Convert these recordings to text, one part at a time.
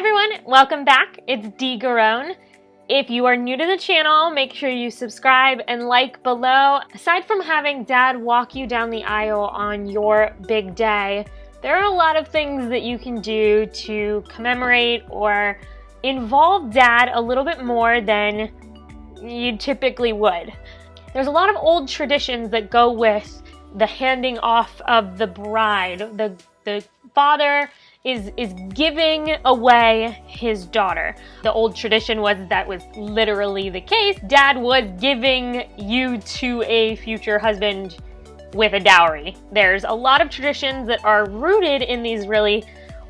everyone, welcome back. It's Dee Garone. If you are new to the channel, make sure you subscribe and like below. Aside from having Dad walk you down the aisle on your big day, there are a lot of things that you can do to commemorate or involve Dad a little bit more than you typically would. There's a lot of old traditions that go with the handing off of the bride. The father is giving away his daughter. The old tradition that was literally the case. Dad was giving you to a future husband with a dowry. There's a lot of traditions that are rooted in these really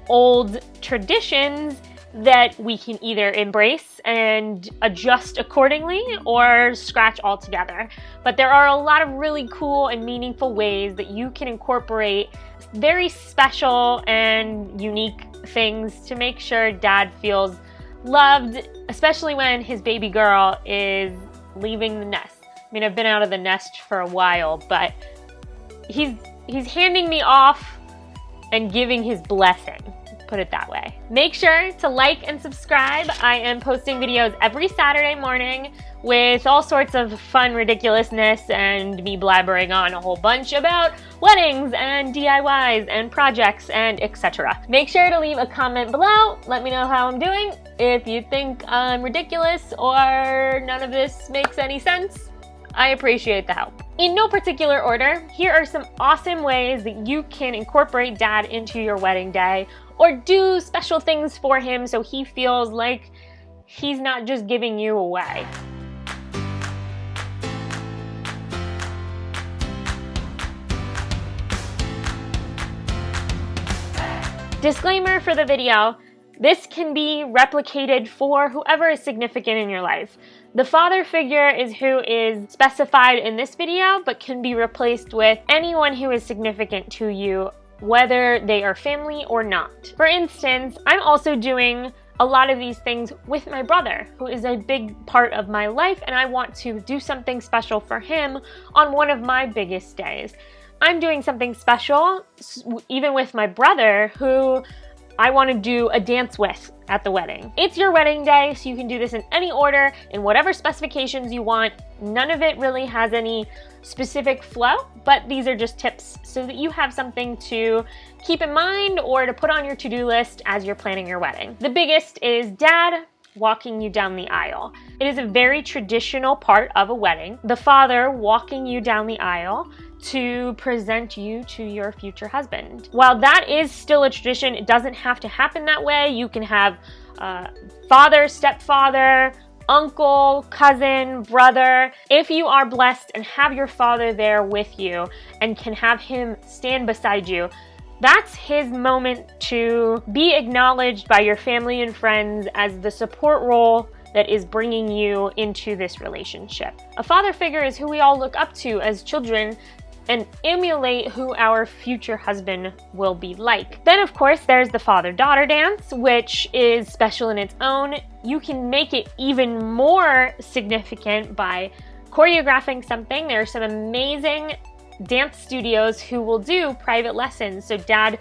old traditions that we can either embrace and adjust accordingly or scratch altogether. But there are a lot of really cool and meaningful ways that you can incorporate very special and unique things to make sure Dad feels loved, especially when his baby girl is leaving the nest. I mean, I've been out of the nest for a while, but he's handing me off and giving his blessing. Put it that way. Make sure to like and subscribe. I am posting videos every Saturday morning with all sorts of fun ridiculousness and me blabbering on a whole bunch about weddings and DIYs and projects and etc. Make sure to leave a comment below. Let me know how I'm doing. If you think I'm ridiculous or none of this makes any sense, I appreciate the help. In no particular order, here are some awesome ways that you can incorporate Dad into your wedding day or do special things for him so he feels like he's not just giving you away. Disclaimer for the video, this can be replicated for whoever is significant in your life. The father figure is who is specified in this video, but can be replaced with anyone who is significant to you, whether they are family or not. For instance, I'm also doing a lot of these things with my brother, who is a big part of my life, and I want to do something special for him on one of my biggest days. I'm doing something special even with my brother, who I want to do a dance with at the wedding. It's your wedding day, so you can do this in any order, in whatever specifications you want. None of it really has any specific flow, but these are just tips so that you have something to keep in mind or to put on your to-do list as you're planning your wedding. The biggest is Dad walking you down the aisle. It is a very traditional part of a wedding. The father walking you down the aisle to present you to your future husband. While that is still a tradition, it doesn't have to happen that way. You can have father, stepfather, uncle, cousin, brother. If you are blessed and have your father there with you and can have him stand beside you, that's his moment to be acknowledged by your family and friends as the support role that is bringing you into this relationship. A father figure is who we all look up to as children and emulate who our future husband will be like. Then, of course, there's the father-daughter dance, which is special in its own. You can make it even more significant by choreographing something. There are some amazing dance studios who will do private lessons, so Dad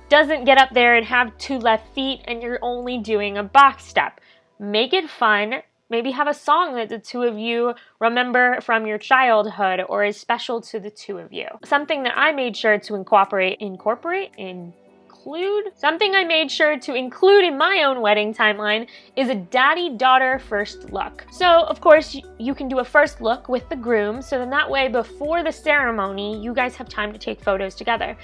doesn't get up there and have 2 left feet and you're only doing a box step. Make it fun. Maybe have a song that the 2 of you remember from your childhood or is special to the 2 of you. Something that I made sure to include in my own wedding timeline is a daddy-daughter first look. So, of course, you can do a first look with the groom, so then that way before the ceremony, you guys have time to take photos together.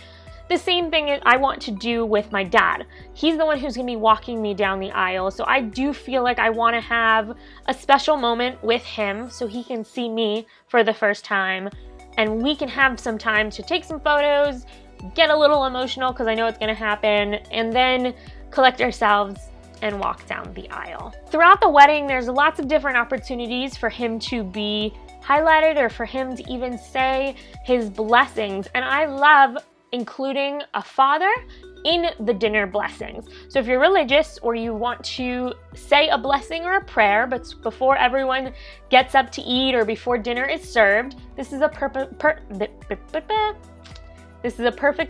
The same thing I want to do with my dad. He's the one who's gonna be walking me down the aisle, so I do feel like I wanna have a special moment with him so he can see me for the first time, and we can have some time to take some photos, get a little emotional because I know it's gonna happen, and then collect ourselves and walk down the aisle. Throughout the wedding, there's lots of different opportunities for him to be highlighted or for him to even say his blessings, and I love including a father in the dinner blessings. So if you're religious or you want to say a blessing or a prayer, but before everyone gets up to eat or before dinner is served, this is a perfect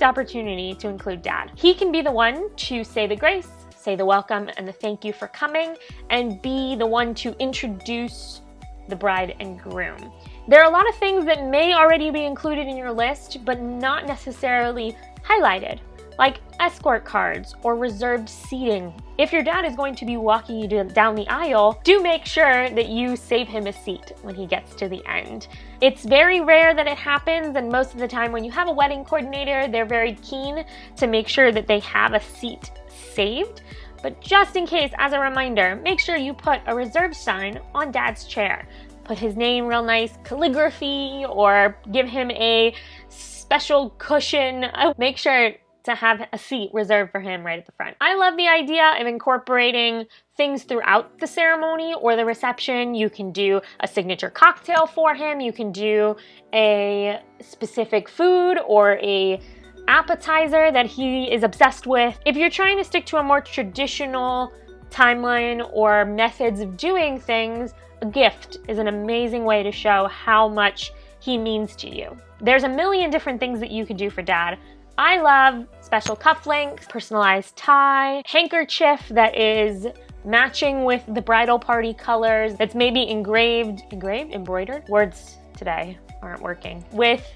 opportunity to include Dad. He can be the one to say the grace, say the welcome and the thank you for coming, and be the one to introduce the bride and groom. There are a lot of things that may already be included in your list, but not necessarily highlighted, like escort cards or reserved seating. If your dad is going to be walking you down the aisle, do make sure that you save him a seat when he gets to the end. It's very rare that it happens, and most of the time when you have a wedding coordinator, they're very keen to make sure that they have a seat saved. But just in case, as a reminder, make sure you put a reserved sign on Dad's chair. Put his name real nice, calligraphy, or give him a special cushion. Make sure to have a seat reserved for him right at the front. I love the idea of incorporating things throughout the ceremony or the reception. You can do a signature cocktail for him. You can do a specific food or a appetizer that he is obsessed with. If you're trying to stick to a more traditional timeline or methods of doing things, a gift is an amazing way to show how much he means to you. There's a million different things that you could do for Dad. I love special cufflinks, personalized tie, handkerchief that is matching with the bridal party colors, that's maybe embroidered? Words today aren't working. With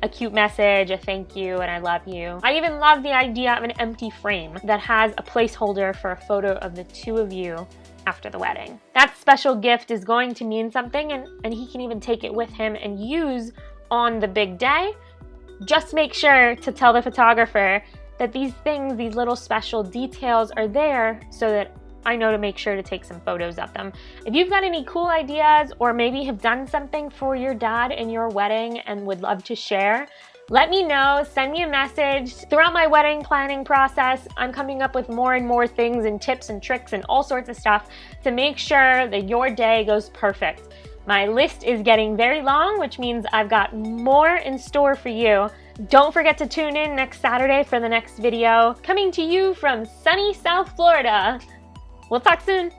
a cute message, a thank you, and I love you. I even love the idea of an empty frame that has a placeholder for a photo of the two of you after the wedding. That special gift is going to mean something, and he can even take it with him and use on the big day. Just make sure to tell the photographer that these things, these little special details are there so that I know to make sure to take some photos of them. If you've got any cool ideas or maybe have done something for your dad in your wedding and would love to share, let me know. Send me a message. Throughout my wedding planning process, I'm coming up with more and more things and tips and tricks and all sorts of stuff to make sure that your day goes perfect. My list is getting very long, which means I've got more in store for you. Don't forget to tune in next Saturday for the next video, coming to you from sunny South Florida. We'll talk soon.